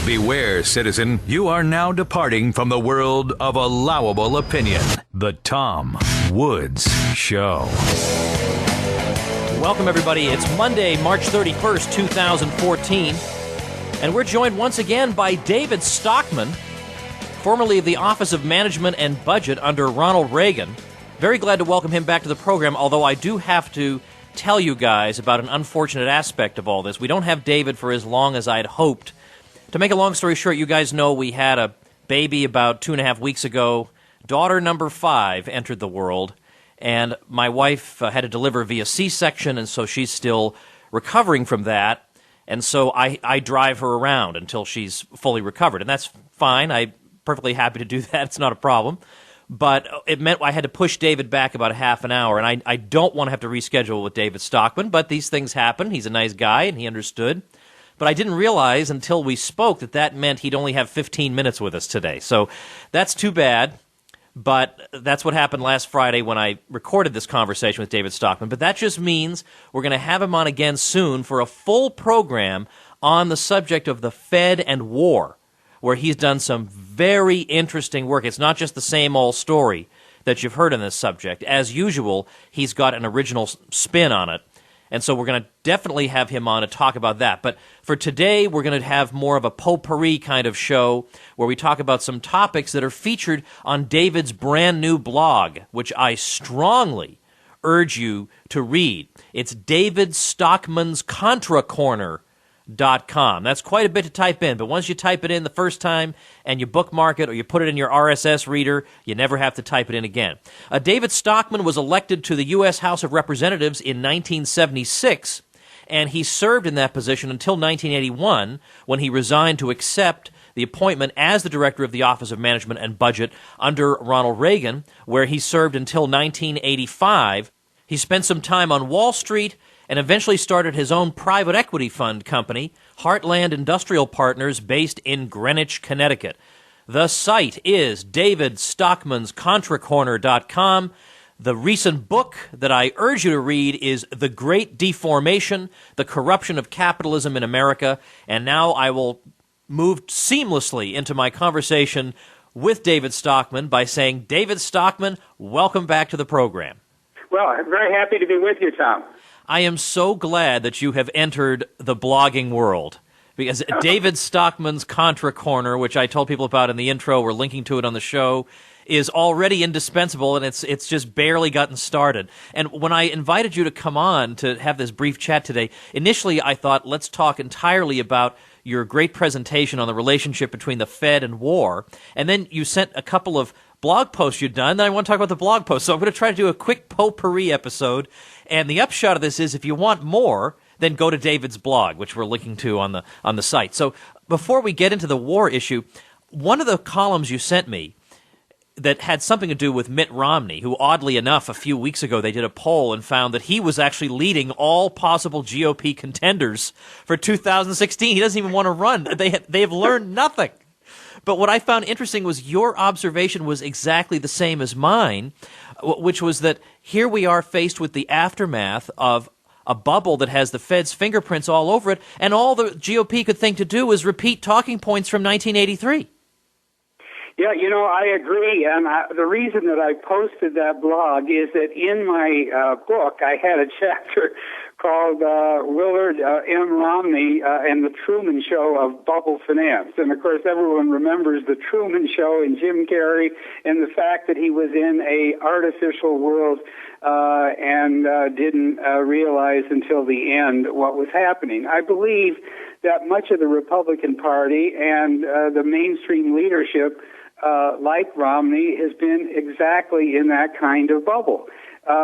Beware, citizen, you are now departing from the world of allowable opinion. The Tom Woods Show. Welcome, everybody. It's Monday, March 31st, 2014, and we're joined once again by David Stockman, formerly of the Office of Management and Budget under Ronald Reagan. Very glad to welcome him back to the program, although I do have to tell you guys about an unfortunate aspect of all this. We don't have David for as long as I'd hoped. To make a long story short, you guys know we had a baby about 2.5 weeks ago. Daughter number 5 entered the world, and my wife had to deliver via C-section, and so she's still recovering from that. And so I drive her around until she's fully recovered, and that's fine. I'm perfectly happy to do that. It's not a problem. But it meant I had to push David back about a half an hour, and I don't want to have to reschedule with David Stockman, but these things happen. He's a nice guy, and he understood. But I didn't realize until we spoke that meant he'd only have 15 minutes with us today. So that's too bad, but that's what happened last Friday when I recorded this conversation with David Stockman. But that just means we're going to have him on again soon for a full program on the subject of the Fed and war, where he's done some very interesting work. It's not just the same old story that you've heard on this subject. As usual, he's got an original spin on it. And so we're going to definitely have him on to talk about that. But for today, we're going to have more of a potpourri kind of show where we talk about some topics that are featured on David's brand new blog, which I strongly urge you to read. It's David Stockman's ContraCorner.com. That's quite a bit to type in, but once you type it in the first time and you bookmark it or you put it in your RSS reader, you never have to type it in again. David Stockman was elected to the U.S. House of Representatives in 1976, and he served in that position until 1981 when he resigned to accept the appointment as the Director of the Office of Management and Budget under Ronald Reagan, where he served until 1985. He spent some time on Wall Street and eventually started his own private equity fund company, Heartland Industrial Partners, based in Greenwich, Connecticut. The site is David Stockman's ContraCorner.com. The recent book that I urge you to read is The Great Deformation, The Corruption of Capitalism in America. And now I will move seamlessly into my conversation with David Stockman by saying, David Stockman, welcome back to the program. Well, I'm very happy to be with you, Tom. I am so glad that you have entered the blogging world, because David Stockman's Contra Corner, which I told people about in the intro, we're linking to it on the show, is already indispensable, and it's just barely gotten started. And when I invited you to come on to have this brief chat today, initially I thought, let's talk entirely about your great presentation on the relationship between the Fed and war, and then you sent a couple of blog posts you'd done, and I want to talk about the blog posts. So I'm going to try to do a quick potpourri episode, and the upshot of this is if you want more, then go to David's blog, which we're linking to on the site. So before we get into the war issue, one of the columns you sent me that had something to do with Mitt Romney, who oddly enough a few weeks ago they did a poll and found that he was actually leading all possible GOP contenders for 2016. He doesn't even want to run. They have learned nothing. But what I found interesting was your observation was exactly the same as mine, which was that here we are faced with the aftermath of a bubble that has the Fed's fingerprints all over it, and all the GOP could think to do is repeat talking points from 1983. Yeah, I agree, and the reason that I posted that blog is that in my book I had a chapter called Willard M. Romney and the Truman Show of Bubble Finance. And, of course, everyone remembers the Truman Show and Jim Carrey and the fact that he was in a artificial world and didn't realize until the end what was happening. I believe that much of the Republican Party and the mainstream leadership, like Romney, has been exactly in that kind of bubble.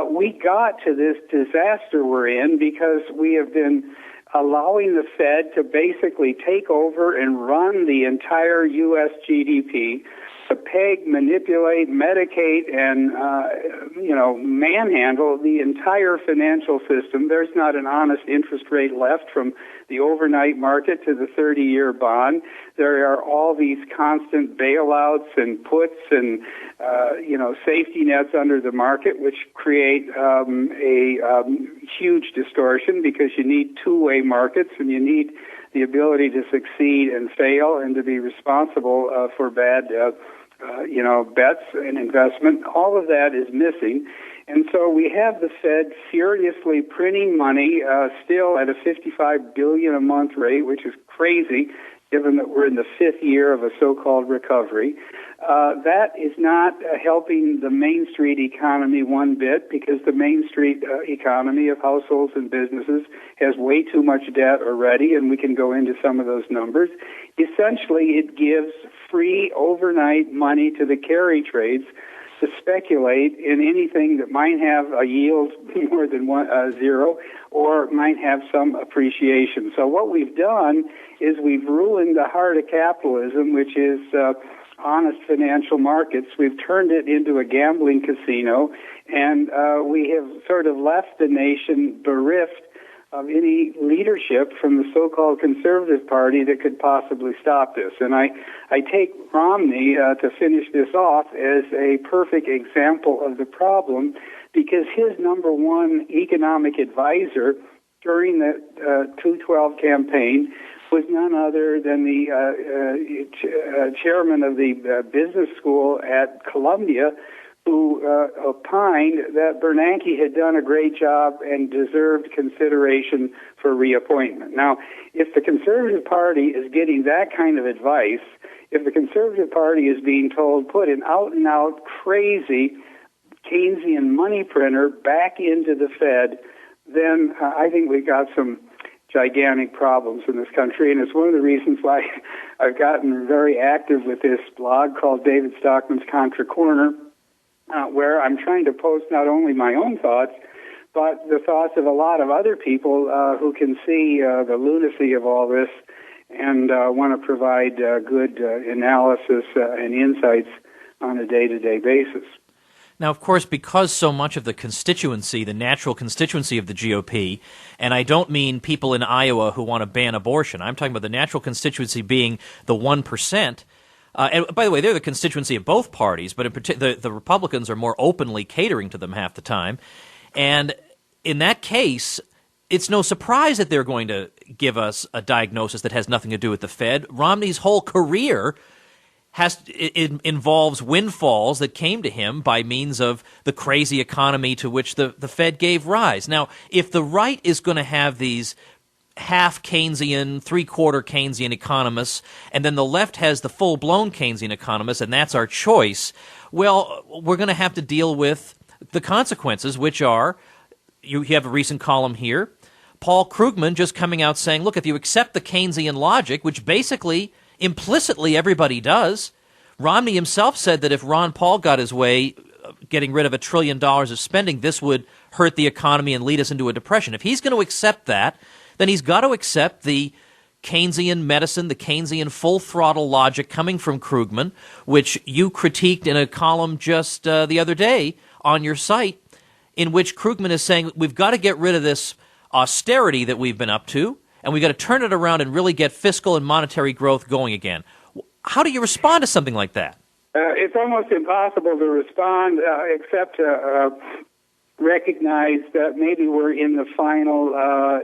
We got to this disaster we're in because we have been allowing the Fed to basically take over and run the entire U.S. GDP, to peg, manipulate, medicate, and, manhandle the entire financial system. There's not an honest interest rate left from the overnight market to the 30-year bond. There are all these constant bailouts and puts and, safety nets under the market, which create a huge distortion because you need two-way markets and you need the ability to succeed and fail and to be responsible for bad bets and investment. All of that is missing. And so we have the Fed furiously printing money, still at a $55 billion a month rate, which is crazy, given that we're in the fifth year of a so-called recovery. That is not helping the Main Street economy one bit, because the Main Street economy of households and businesses has way too much debt already, and we can go into some of those numbers. Essentially, it gives free overnight money to the carry trades to speculate in anything that might have a yield more than zero, or might have some appreciation. So what we've done is we've ruined the heart of capitalism, which is honest financial markets. We've turned it into a gambling casino, and we have sort of left the nation bereft of any leadership from the so-called Conservative Party that could possibly stop this. And I take Romney, to finish this off, as a perfect example of the problem, because his number one economic advisor during the 2012 campaign was none other than the chairman of the business school at Columbia, who opined that Bernanke had done a great job and deserved consideration for reappointment. Now, if the Conservative Party is getting that kind of advice, if the Conservative Party is being told, put an out-and-out crazy Keynesian money printer back into the Fed, then I think we've got some gigantic problems in this country, and it's one of the reasons why I've gotten very active with this blog called David Stockman's Contra Corner, where I'm trying to post not only my own thoughts, but the thoughts of a lot of other people who can see the lunacy of all this and want to provide good analysis and insights on a day-to-day basis. Now, of course, because so much of the constituency, the natural constituency of the GOP, and I don't mean people in Iowa who want to ban abortion, I'm talking about the natural constituency being the 1%. And by the way, they're the constituency of both parties, but in particular, the Republicans are more openly catering to them half the time. And in that case, it's no surprise that they're going to give us a diagnosis that has nothing to do with the Fed. Romney's whole career involves windfalls that came to him by means of the crazy economy to which the Fed gave rise. Now, if the right is going to have these half Keynesian, three-quarter Keynesian economists, and then the left has the full-blown Keynesian economists, and that's our choice, well, we're going to have to deal with the consequences, which are, you have a recent column here, Paul Krugman just coming out saying, look, if you accept the Keynesian logic, which basically implicitly everybody does, Romney himself said that if Ron Paul got his way, getting rid of $1 trillion of spending, this would hurt the economy and lead us into a depression. If he's going to accept that, then he's got to accept the Keynesian medicine, the Keynesian full-throttle logic coming from Krugman, which you critiqued in a column just the other day on your site, in which Krugman is saying we've got to get rid of this austerity that we've been up to, and we've got to turn it around and really get fiscal and monetary growth going again. How do you respond to something like that? It's almost impossible to respond except to recognize that maybe we're in the final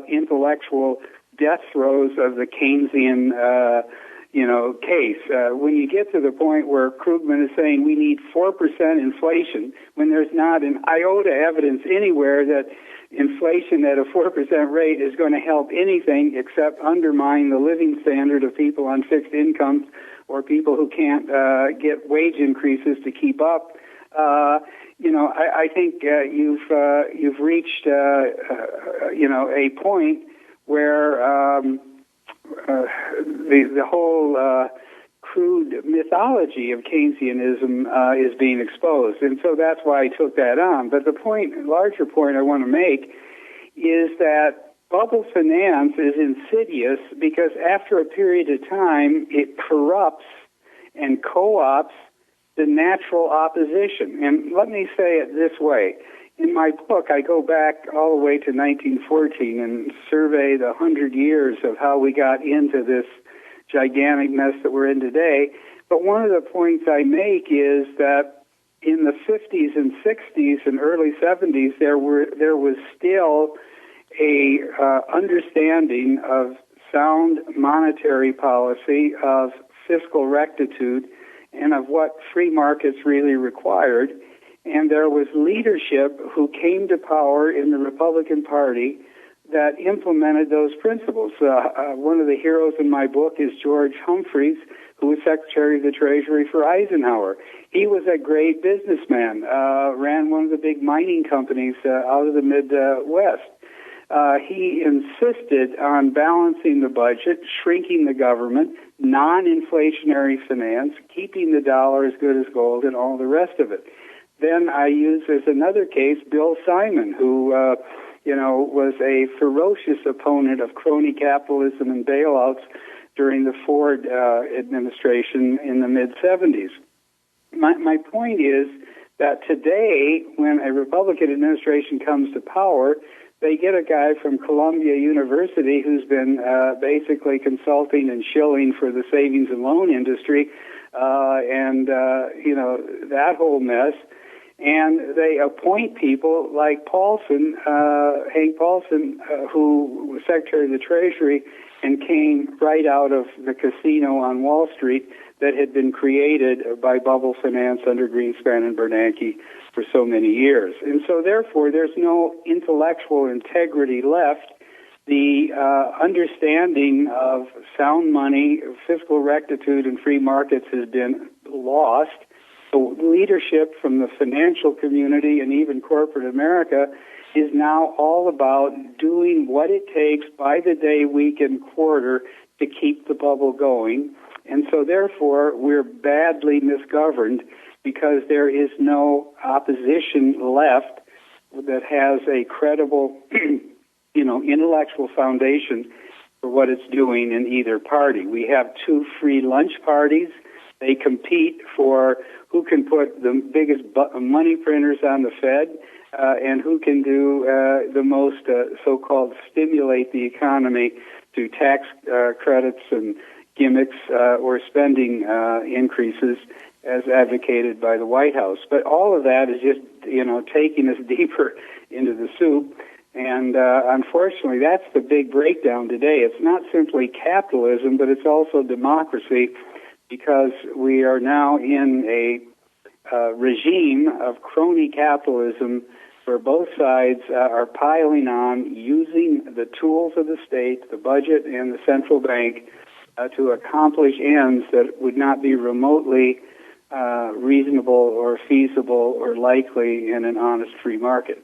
intellectual death throes of the Keynesian case. When you get to the point where Krugman is saying we need 4% inflation, when there's not an iota evidence anywhere that inflation at a 4% rate is going to help anything except undermine the living standard of people on fixed incomes or people who can't get wage increases to keep up. I think you've reached a point where the whole crude mythology of Keynesianism is being exposed, and so that's why I took that on. But the larger point I want to make is that bubble finance is insidious because after a period of time, it corrupts and co-ops the natural opposition. And let me say it this way. In my book, I go back all the way to 1914 and survey the 100 years of how we got into this gigantic mess that we're in today. But one of the points I make is that in the 50s and 60s and early 70s, there was still a understanding of sound monetary policy, of fiscal rectitude, and of what free markets really required. And there was leadership who came to power in the Republican Party that implemented those principles. One of the heroes in my book is George Humphreys, who was Secretary of the Treasury for Eisenhower. He was a great businessman, ran one of the big mining companies out of the Midwest. He insisted on balancing the budget, shrinking the government, non-inflationary finance, keeping the dollar as good as gold, and all the rest of it. Then I use as another case Bill Simon, who was a ferocious opponent of crony capitalism and bailouts during the Ford administration in the mid-'70s. My point is that today, when a Republican administration comes to power, they get a guy from Columbia University who's been basically consulting and shilling for the savings and loan industry, and that whole mess. And they appoint people like Paulson, Hank Paulson, who was Secretary of the Treasury and came right out of the casino on Wall Street that had been created by bubble finance under Greenspan and Bernanke for so many years. And so, therefore, there's no intellectual integrity left. The understanding of sound money, fiscal rectitude, and free markets has been lost. So leadership from the financial community and even corporate America is now all about doing what it takes by the day, week, and quarter to keep the bubble going. And so, therefore, we're badly misgoverned because there is no opposition left that has a credible, intellectual foundation for what it's doing in either party. We have two free lunch parties. They compete for who can put the biggest money printers on the Fed and who can do the most so-called stimulate the economy through tax credits and gimmicks or spending increases as advocated by the White House. But all of that is just, taking us deeper into the soup. And unfortunately, that's the big breakdown today. It's not simply capitalism, but it's also democracy, because we are now in a regime of crony capitalism where both sides are piling on, using the tools of the state, the budget, and the central bank to accomplish ends that would not be remotely reasonable or feasible or likely in an honest free market.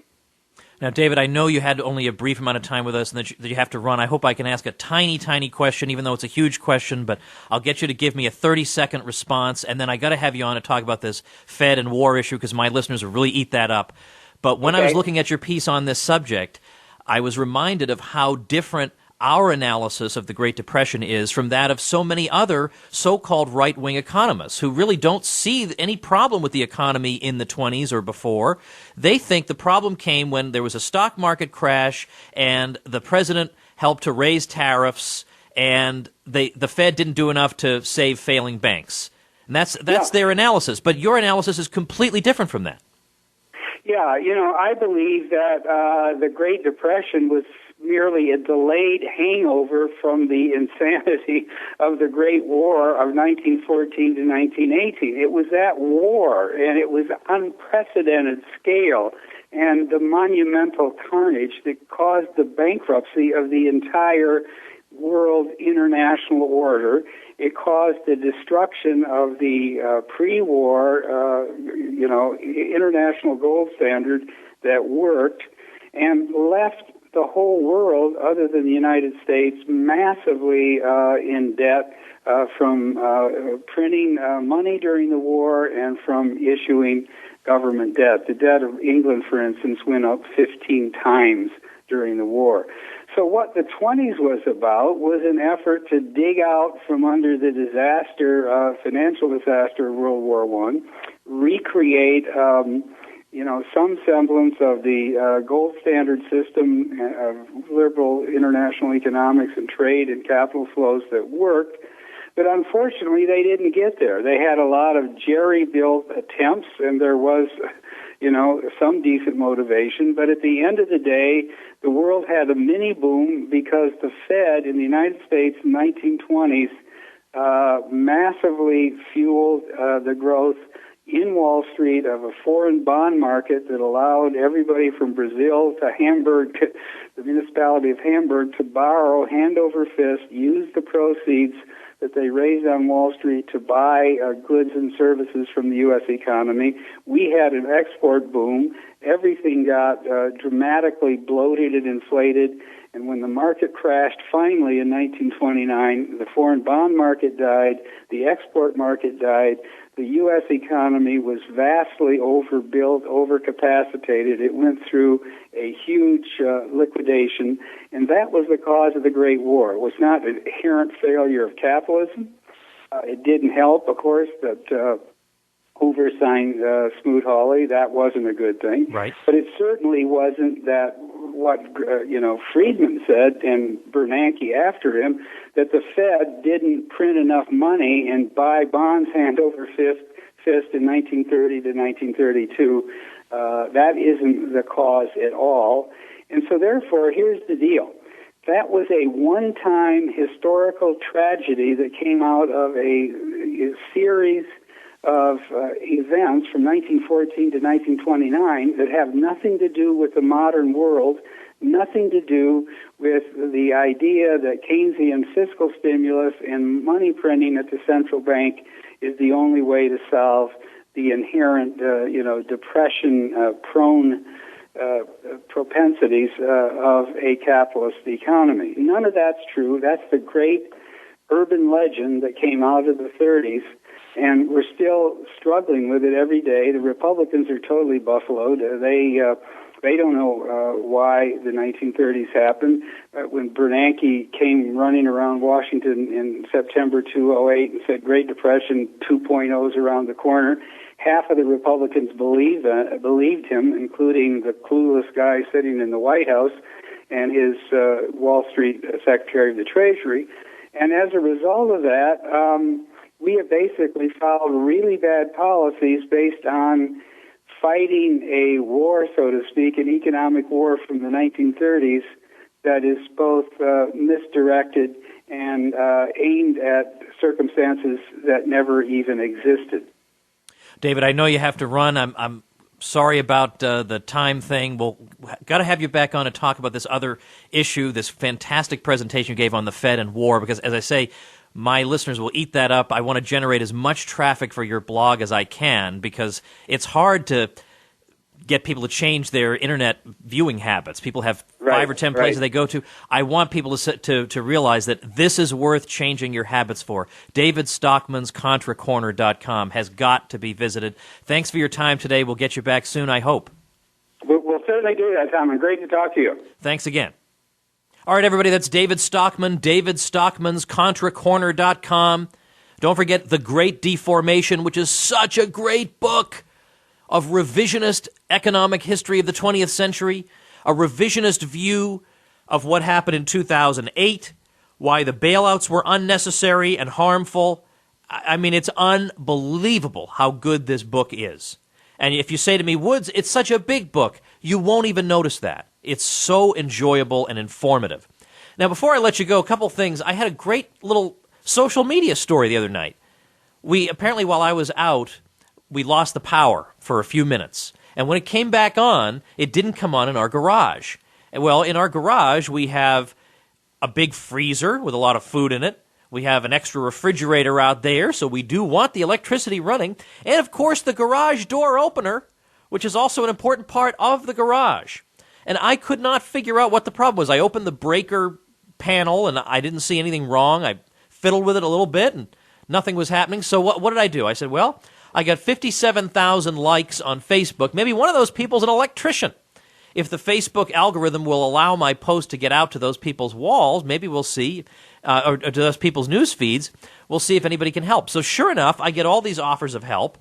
Now, David, I know you had only a brief amount of time with us and that you have to run. I hope I can ask a tiny, tiny question, even though it's a huge question, but I'll get you to give me a 30-second response, and then I got to have you on to talk about this Fed and war issue because my listeners will really eat that up. But when I was looking at your piece on this subject, I was reminded of how different our analysis of the Great Depression is from that of so many other so-called right-wing economists who really don't see any problem with the economy in the 20s or before. They think the problem came when there was a stock market crash and the president helped to raise tariffs and the Fed didn't do enough to save failing banks. And that's their analysis. But your analysis is completely different from that. Yeah, I believe that the Great Depression was merely a delayed hangover from the insanity of the Great War of 1914 to 1918. It was that war, and it was unprecedented scale, and the monumental carnage that caused the bankruptcy of the entire world international order. It caused the destruction of the pre-war, international gold standard that worked, and left the whole world, other than the United States, massively in debt from printing money during the war and from issuing government debt. The debt of England, for instance, went up 15 times during the war. So what the 20s was about was an effort to dig out from under the financial disaster of World War I, recreate some semblance of the gold standard system of liberal international economics and trade and capital flows that worked. But unfortunately, they didn't get there. They had a lot of jerry-built attempts, and there was, some decent motivation. But at the end of the day, the world had a mini boom because the Fed in the United States in the 1920s massively fueled the growth in Wall Street of a foreign bond market that allowed everybody from Brazil to Hamburg, the municipality of Hamburg, to borrow hand over fist, use the proceeds that they raised on Wall Street to buy goods and services from the U.S. economy. We had an export boom. Everything got dramatically bloated and inflated. And when the market crashed finally in 1929, the foreign bond market died, the export market died, the U.S. economy was vastly overbuilt, overcapacitated. It went through a huge liquidation, and that was the cause of the Great War. It was not an inherent failure of capitalism. It didn't help, of course, that Hoover signed Smoot-Hawley. That wasn't a good thing. Right. But it certainly wasn't that what Friedman said, and Bernanke after him, that the Fed didn't print enough money and buy bonds hand over fist in 1930 to 1932. That isn't the cause at all. And so therefore, here's the deal. That was a one-time historical tragedy that came out of a series of events from 1914 to 1929 that have nothing to do with the modern world, nothing to do with the idea that Keynesian fiscal stimulus and money printing at the central bank is the only way to solve the inherent, depression-prone propensities of a capitalist economy. None of that's true. That's the great urban legend that came out of the 30s. And we're still struggling with it every day. The Republicans are totally buffaloed. They don't know why the 1930s happened. When Bernanke came running around Washington in September 2008 and said Great Depression 2.0 is around the corner, half of the Republicans believed him, including the clueless guy sitting in the White House and his Wall Street Secretary of the Treasury. And as a result of that, we have basically followed really bad policies based on fighting a war, so to speak, an economic war from the 1930s that is both misdirected and aimed at circumstances that never even existed. David, I know you have to run. I'm sorry about the time thing. We'll got to have you back on to talk about this other issue, this fantastic presentation you gave on the Fed and war, because, as I say, my listeners will eat that up. I want to generate as much traffic for your blog as I can because it's hard to get people to change their internet viewing habits. People have 5 or 10 places they go to. I want people to realize that this is worth changing your habits for. David Stockman's ContraCorner.com has got to be visited. Thanks for your time today. We'll get you back soon, I hope. We'll certainly do that, Tom, and great to talk to you. Thanks again. All right, everybody, that's David Stockman, David Stockman's ContraCorner.com. Don't forget The Great Deformation, which is such a great book of revisionist economic history of the 20th century, a revisionist view of what happened in 2008, why the bailouts were unnecessary and harmful. I mean, it's unbelievable how good this book is. And if you say to me, Woods, it's such a big book, you won't even notice that. It's so enjoyable and informative. Now, before I let you go, a couple things. I had a great little social media story the other night. Apparently, while I was out, we lost the power for a few minutes. And when it came back on, it didn't come on in our garage. And, well, in our garage, we have a big freezer with a lot of food in it. We have an extra refrigerator out there, so we do want the electricity running. And, of course, the garage door opener, which is also an important part of the garage. And I could not figure out what the problem was. I opened the breaker panel, and I didn't see anything wrong. I fiddled with it a little bit, and nothing was happening. So what did I do? I said, well, I got 57,000 likes on Facebook. Maybe one of those people's an electrician. If the Facebook algorithm will allow my post to get out to those people's walls, maybe we'll see, or to those people's news feeds, we'll see if anybody can help. So sure enough, I get all these offers of help,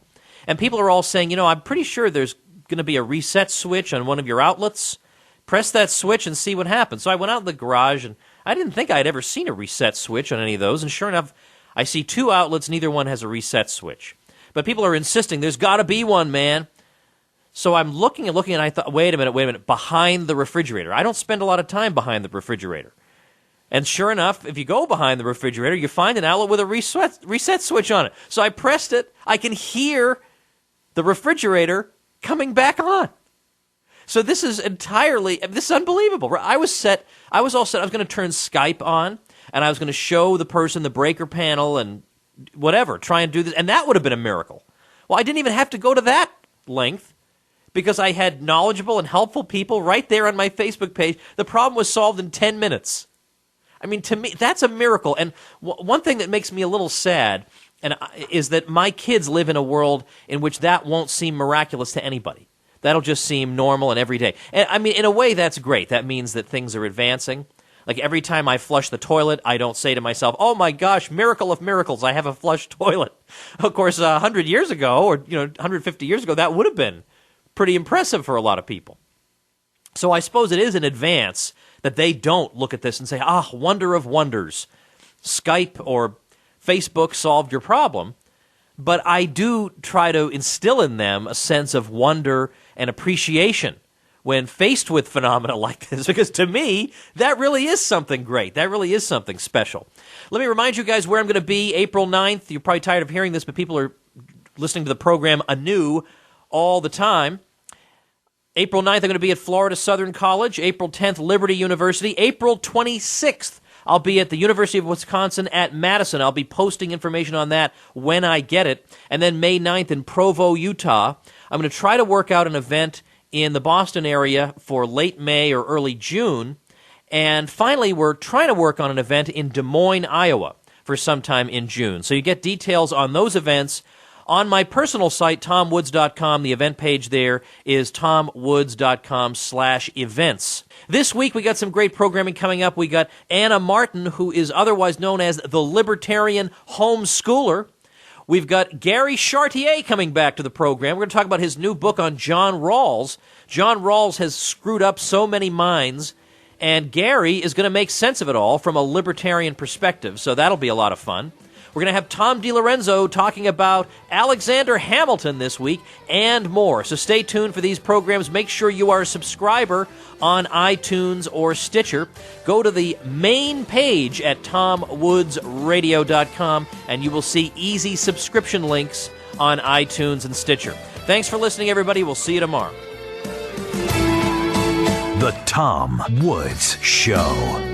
and people are all saying, I'm pretty sure there's going to be a reset switch on one of your outlets. Press that switch and see what happens. So I went out in the garage, and I didn't think I'd ever seen a reset switch on any of those, and sure enough, I see 2 outlets, neither one has a reset switch. But people are insisting, there's got to be one, man. So I'm looking, and I thought, wait a minute, behind the refrigerator. I don't spend a lot of time behind the refrigerator. And sure enough, if you go behind the refrigerator, you find an outlet with a reset switch on it. So I pressed it. I can hear the refrigerator coming back on. So this is unbelievable. I was all set. I was going to turn Skype on, and I was going to show the person the breaker panel and whatever, try and do this. And that would have been a miracle. Well, I didn't even have to go to that length, because I had knowledgeable and helpful people right there on my Facebook page. The problem was solved in 10 minutes. I mean, to me, that's a miracle. And one thing that makes me a little sad is that my kids live in a world in which that won't seem miraculous to anybody. That'll just seem normal and everyday. And I mean, in a way, that's great. That means that things are advancing. Like every time I flush the toilet, I don't say to myself, oh my gosh, miracle of miracles, I have a flushed toilet. Of course, 100 years ago, or 150 years ago, that would have been pretty impressive for a lot of people. So I suppose it is in advance that they don't look at this and say, wonder of wonders, Skype or Facebook solved your problem. But I do try to instill in them a sense of wonder and appreciation when faced with phenomena like this, because to me, that really is something great. That really is something special. Let me remind you guys where I'm going to be April 9th. You're probably tired of hearing this, but people are listening to the program anew all the time. April 9th, I'm going to be at Florida Southern College. April 10th, Liberty University. April 26th, I'll be at the University of Wisconsin at Madison. I'll be posting information on that when I get it. And then May 9th in Provo, Utah. I'm going to try to work out an event in the Boston area for late May or early June. And finally, we're trying to work on an event in Des Moines, Iowa for sometime in June. So you get details on those events on my personal site, tomwoods.com. The event page there is tomwoods.com/events. This week, we got some great programming coming up. We got Anna Martin, who is otherwise known as the Libertarian Homeschooler. We've got Gary Chartier coming back to the program. We're going to talk about his new book on John Rawls. John Rawls has screwed up so many minds, and Gary is going to make sense of it all from a libertarian perspective, so that'll be a lot of fun. We're going to have Tom DiLorenzo talking about Alexander Hamilton this week and more. So stay tuned for these programs. Make sure you are a subscriber on iTunes or Stitcher. Go to the main page at tomwoodsradio.com and you will see easy subscription links on iTunes and Stitcher. Thanks for listening, everybody. We'll see you tomorrow. The Tom Woods Show.